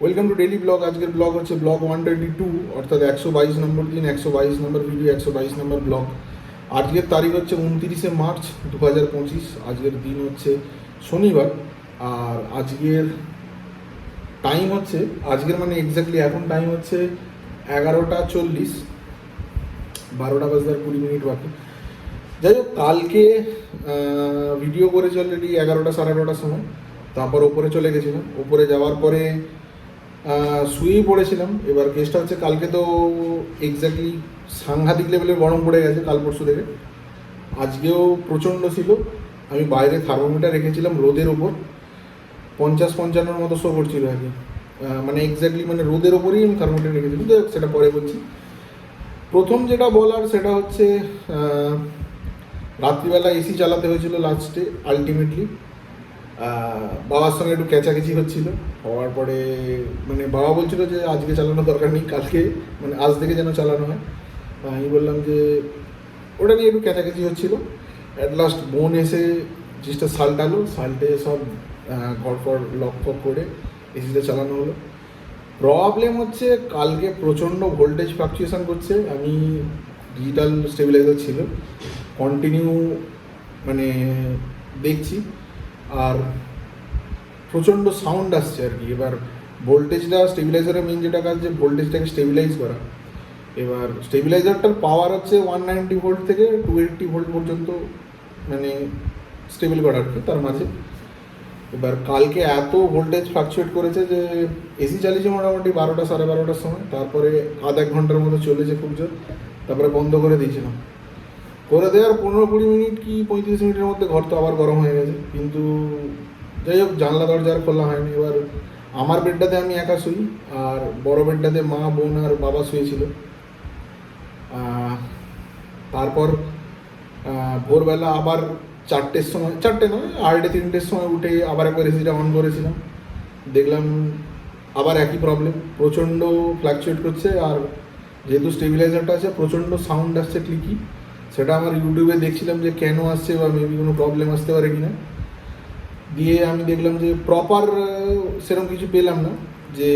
Welcome to daily blog. আজকের blog হচ্ছে blog 122, অর্থাৎ 122 নম্বর দিন, 122 নম্বর ভিডিও, 122 নম্বর ব্লগ। আজকের তারিখ হচ্ছে 29শে মার্চ 2025। আজকের দিন হচ্ছে শনিবার। আর আজকের টাইম হচ্ছে, আজকের মানে এক্স্যাক্টলি এখন টাইম হচ্ছে 11:40, 12টা বাজতে 20 মিনিট বাকি। যাই হোক, কালকে ভিডিও করেছি অলরেডি 11টা 11:30টার সময়। তারপর ওপরে চলে গেছিলাম। ওপরে যাওয়ার পরে শুয়েই পড়েছিলাম। এবার কেসটা হচ্ছে, কালকে তো এক্স্যাক্টলি সাংঘাতিক লেভেলের গরম পড়ে গেছে কাল পরশু থেকে। আজকেও প্রচণ্ড ছিল। আমি বাইরে থার্মোমিটার রেখেছিলাম রোদের ওপর, 50-55 মতো শো করছিল আর কি। মানে এক্স্যাক্টলি মানে রোদের ওপরেই আমি থার্মোমিটার রেখেছিলাম। তো সেটা পরে বলছি। প্রথম যেটা বলার সেটা হচ্ছে, রাত্রিবেলা এসি চালাতে হয়েছিল লাস্টে আলটিমেটলি। বাবার সঙ্গে একটু ক্যাচাকেচি হচ্ছিল। হওয়ার পরে মানে বাবা বলছিল যে আজকে চালানোর দরকার নেই, কালকে মানে আজ থেকে যেন চালানো হয়। আমি বললাম যে ওটা নিয়ে একটু ক্যাচাকেচি হচ্ছিল। অ্যাট লাস্ট বোন এসে জিনিসটা সাল্টালো, সাল্টে সব ঘরফর লক ফক করে এসিটা চালানো হলো। প্রবলেম হচ্ছে কালকে প্রচণ্ড ভোল্টেজ ফ্লাকচুয়েশান করছে। আমি ডিজিটাল স্টেবিলাইজার ছিল, কন্টিনিউ মানে দেখছি, আর প্রচণ্ড সাউন্ড আসছে আর কি। এবার ভোল্টেজটা, স্টেবিলাইজারের মেন যেটা কাজ, যে ভোল্টেজটাকে স্টেবিলাইজ করা। এবার স্টেবিলাইজারটার পাওয়ার হচ্ছে 190 ভোল্ট থেকে 280 ভোল্ট পর্যন্ত মানে স্টেবল করা আর কি, তার মাঝে। এবার কালকে এত ভোল্টেজ ফ্লাকচুয়েট করেছে যে এসি চালিয়েছে মোটামুটি 12টা 12:30টার সময়। তারপরে আধ এক ঘন্টার মতো চলেছে খুব জোর, তারপরে বন্ধ করে দিয়েছিলাম। করে দেওয়ার 15-20 মিনিট কি 35 মিনিটের মধ্যে ঘর তো আবার গরম হয়ে গেছে। কিন্তু যাই হোক, জানলা দরজা আর খোলা হয়নি। এবার আমার বেডটাতে আমি একা শুই, আর বড় বেডটাতে মা, বোন আর বাবা শুয়েছিল। তারপর ভোরবেলা আবার 4টের সময়, 4টে নয় 2:30-3টের সময় উঠে আবার একবার এসিটা অন করেছিলাম। দেখলাম আবার একই প্রবলেম, প্রচণ্ড ফ্ল্যাকচুয়েট করছে। আর যেহেতু স্টেবিলাইজারটা আছে, প্রচণ্ড সাউন্ড আসছে ক্লিকি। সেটা আমার ইউটিউবে দেখছিলাম যে কেন আসছে, বা মেবি কোনো প্রবলেম আসতে পারে কিনা। দিয়ে আমি দেখলাম যে প্রপার সেরকম কিছু পেলাম না যে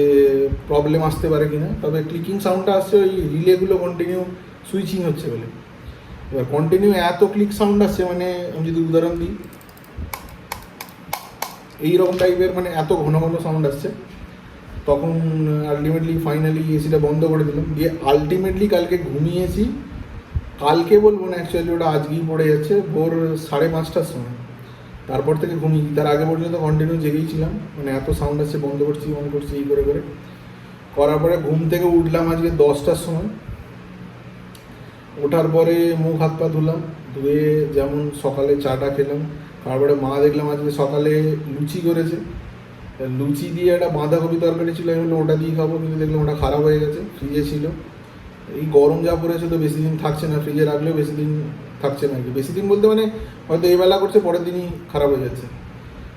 প্রবলেম আসতে পারে কিনা। তবে ক্লিকিং সাউন্ডটা আসছে ওই রিলেগুলো কন্টিনিউ সুইচিং হচ্ছে বলে। এবার কন্টিনিউ এত ক্লিক সাউন্ড আসছে, মানে আমি যদি উদাহরণ দিই, এইরকম টাইপের মানে এত ঘন ঘন সাউন্ড আসছে। তখন আলটিমেটলি ফাইনালি এসিটা বন্ধ করে দিলাম। দিয়ে আলটিমেটলি কালকে ঘুমিয়েছি। কালকে বলবো না, অ্যাকচুয়ালি ওটা আজকেই পড়ে যাচ্ছে ভোর 5:30টার সময়। তারপর থেকে ঘুমিয়ে, তার আগে পর্যন্ত কন্টিনিউ জেগেই ছিলাম। মানে এত সাউন্ড আসছে, বন্ধ করছি অন করছি এই করে করে করার পরে ঘুম থেকে উঠলাম আজকে 10টার সময়। ওঠার পরে মুখ হাত পা ধুলাম, ধুয়ে যেমন সকালে চাটা খেলাম। তারপরে মা দেখলাম আজকে সকালে লুচি করেছে। লুচি দিয়ে একটা বাঁধাকপি তরকারি ছিল, আমি বললাম ওটা দিয়ে খাবো, কিন্তু দেখলাম ওটা খারাপ হয়ে গেছে, ফ্রিজে ছিল। এই গরম যা পড়েছে তো বেশি দিন থাকছে না, ফ্রিজে রাখলেও বেশি দিন থাকছে না আর কি। বেশি দিন বলতে মানে হয়তো এই বেলা করছে, পরের দিনই খারাপ হয়ে যাচ্ছে।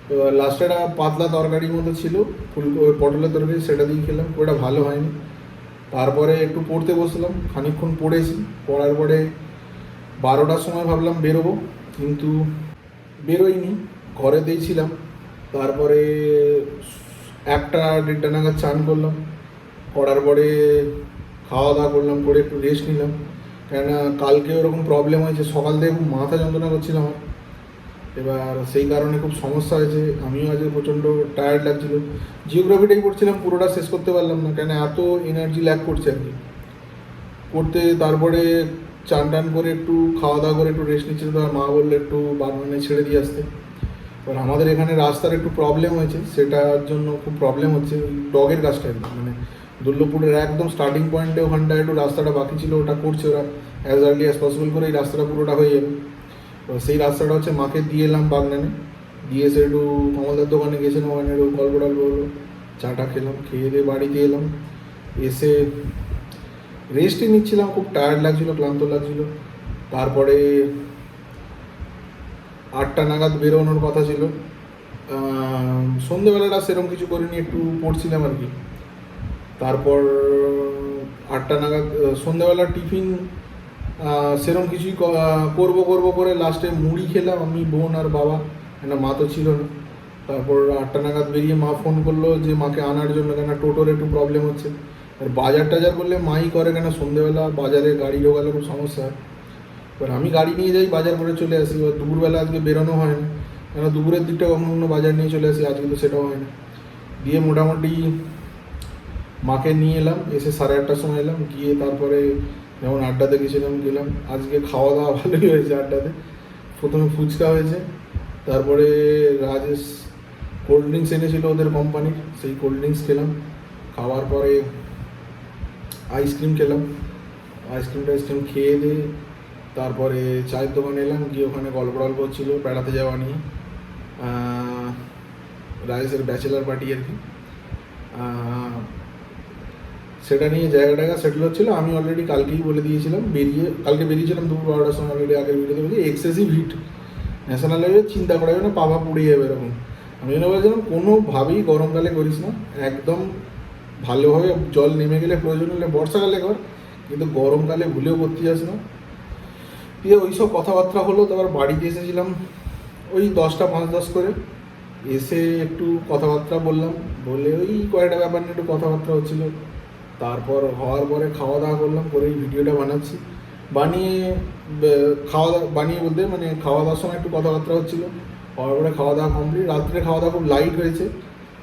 তো লাস্টে একটা পাতলা তরকারির মতো ছিল, পটলের তরকারি, সেটা দিয়ে খেলাম, ওটা ভালো হয়নি। তারপরে একটু পড়তে বসলাম, খানিকক্ষণ পড়েছি। পড়ার পরে 12টার সময় ভাবলাম বেরোবো, কিন্তু বেরোইনি, ঘরেতেই ছিলাম। তারপরে 1টা-1:30টা নাগাদ চান করলাম। করার পরে খাওয়া দাওয়া করলাম, করে একটু রেস্ট নিলাম। কেননা কালকে ওরকম প্রবলেম হয়েছে, সকাল থেকে খুব মাথা যন্ত্রণা করছিল আমার। এবার সেই কারণে খুব সমস্যা হয়েছে। আমিও আজকে প্রচণ্ড টায়ার্ড লাগছিল। জিওগ্রাফিটাই পড়ছিলাম, পুরোটা শেষ করতে পারলাম না, কেন এত এনার্জি ল্যাক করছে আর কি পড়তে। তারপরে চান টান করে একটু খাওয়া দাওয়া করে একটু রেস্ট নিচ্ছিল। তো মা বললো একটু বাগানে ছেড়ে দিয়ে আসতে। এবার আমাদের এখানে রাস্তার একটু প্রবলেম হয়েছে, সেটার জন্য খুব প্রবলেম হচ্ছে। ওই ডগের কাজটা একদম মানে দুর্লভপুরের একদম স্টার্টিং পয়েন্টে ওখানটায় একটু রাস্তাটা বাকি ছিল, ওটা করছে ওরা অ্যাজ আর্লি অ্যাজ পসিবল করে। এই রাস্তাটা পুরোটা হয়ে যাবে। তো সেই রাস্তাটা হচ্ছে মাকে দিয়ে এলাম বাগনানে। দিয়ে এসে একটু কমলদার দোকানে গেছিলাম, ওখানে একটু গল্প টল্প হলো, চাটা খেলাম, খেয়ে দিয়ে বাড়িতে এলাম। এসে রেস্টই নিচ্ছিলাম, খুব টায়ার্ড লাগছিলো, ক্লান্ত লাগছিলো। তারপরে 8টা নাগাদ বেরোনোর কথা ছিল। সন্ধেবেলাটা সেরকম কিছু করিনি, একটু পড়ছিলাম আর কি। তারপর 8টা নাগাদ সন্ধেবেলা টিফিন সেরকম কিছুই করবো করে লাস্টে মুড়ি খেলাম আমি, বোন আর বাবা। একটা মা তো ছিল না। তারপর 8টা নাগাদ বেরিয়ে মা ফোন করলো যে মাকে আনার জন্য, কেন টোটোর একটু প্রবলেম হচ্ছে। আর বাজার টাজার করলে মাই করে, কেন সন্ধ্যেবেলা বাজারে গাড়ি ঢোকালে খুব সমস্যা হয়। এবার আমি গাড়ি নিয়ে যাই, বাজার করে চলে আসি। এবার দুপুরবেলা আজকে বেরোনো হয় না, কেন দুপুরের দিকটা কখনো কখনো বাজার নিয়ে চলে আসি, আজকে তো সেটাও হয় না। দিয়ে মোটামুটি মাকে নিয়ে এলাম, এসে 8:30টার সময় এলাম, গিয়ে তারপরে যেমন আড্ডাতে গেলাম। আজকে খাওয়া দাওয়া ভালোই হয়েছে আড্ডাতে। প্রথমে ফুচকা হয়েছে, তারপরে রাজেশ কোল্ড ড্রিঙ্কস এনেছিল ওদের কোম্পানির, সেই কোল্ড ড্রিঙ্কস খেলাম। খাওয়ার পরে আইসক্রিম খেলাম, আইসক্রিম খেয়ে দিয়ে তারপরে চায়ের দোকানে এলাম, গিয়ে ওখানে গল্প হচ্ছিলো বেড়াতে যাওয়া নিয়ে, রাজেশের ব্যাচেলার পার্টি আর কি। সেটা নিয়ে জায়গা সেটেল হচ্ছিলো। আমি অলরেডি কালকেই বলে দিয়েছিলাম, কালকে বেরিয়েছিলাম দুপুর 12টার সময়, অলরেডি আগের ভিডিওতে বলছি এক্সেসিভ হিট ন্যাশনাল হাইওয়ে, চিন্তা করা যাবে না, পাভা পুড়ে যাবে এরকম। আমি জন্য বলছিলাম কোনোভাবেই গরমকালে করিস না, একদম ভালোভাবে জল নেমে গেলে প্রয়োজন হলে বর্ষাকালে কর, কিন্তু গরমকালে ভুলেও করতে যাস না। দিয়ে ওই সব কথাবার্তা হলো। তারপর বাড়িতে এসেছিলাম ওই 10টা 5-10 করে, এসে একটু কথাবার্তা বললাম, বলে ওই কয়েকটা ব্যাপার নিয়ে একটু কথাবার্তা হচ্ছিলো। তারপর হওয়ার পরে খাওয়া দাওয়া করলাম, করে এই ভিডিওটা বানাচ্ছি। বানিয়ে বলতে মানে খাওয়া দাওয়ার সময় একটু কথাবার্তা হচ্ছিলো। হওয়ার পরে খাওয়া দাওয়া কমপ্লিট। রাত্রে খাওয়া দাওয়া খুব লাইট হয়েছে,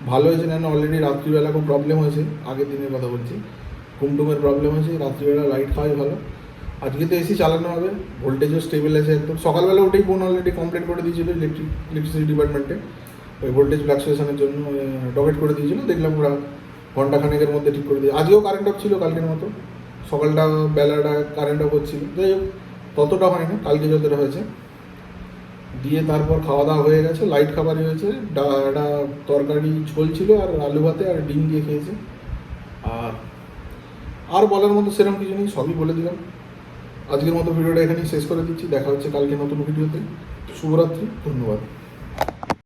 ভালো হয়েছে, কেন অলরেডি রাত্রিবেলা খুব প্রবলেম হয়েছে, আগের দিনের কথা বলছি, ঘুমটুমের প্রবলেম হয়েছে, রাত্রিবেলা লাইট খাওয়াই ভালো। আজকে তো এসি চালানো হবে, ভোল্টেজও স্টেবল আছে একদম। সকালবেলা উঠেই বোন অলরেডি কমপ্লেন করে দিয়েছিল ইলেকট্রিসিটি ডিপার্টমেন্টে, ওই ভোল্টেজ ফ্লাকচুয়েশনের জন্য ডকেট করে দিয়েছিল। দেখলাম ওরা ঘন্টাখানেকের মধ্যে ঠিক করে দিয়ে, আজকেও কারেন্ট অফ ছিল কালকের মতো, সকালটা বেলাটা কারেন্ট অফ হচ্ছিল। যাই হোক, ততটা হয় না, কালকে যতটা হয়েছে। দিয়ে তারপর খাওয়া দাওয়া হয়ে গেছে, লাইট খাবারই হয়েছে, একটা তরকারি ঝোল ছিল আর আলু ভাতে আর ডিম দিয়ে খেয়েছে। আর বলার মতো সেরকম কিছু নেই, সবই বলে দিলাম। আজকের মতো ভিডিওটা এখানেই শেষ করে দিচ্ছি, দেখা হচ্ছে কালকে নতুন ভিডিওতে। শুভরাত্রি, ধন্যবাদ।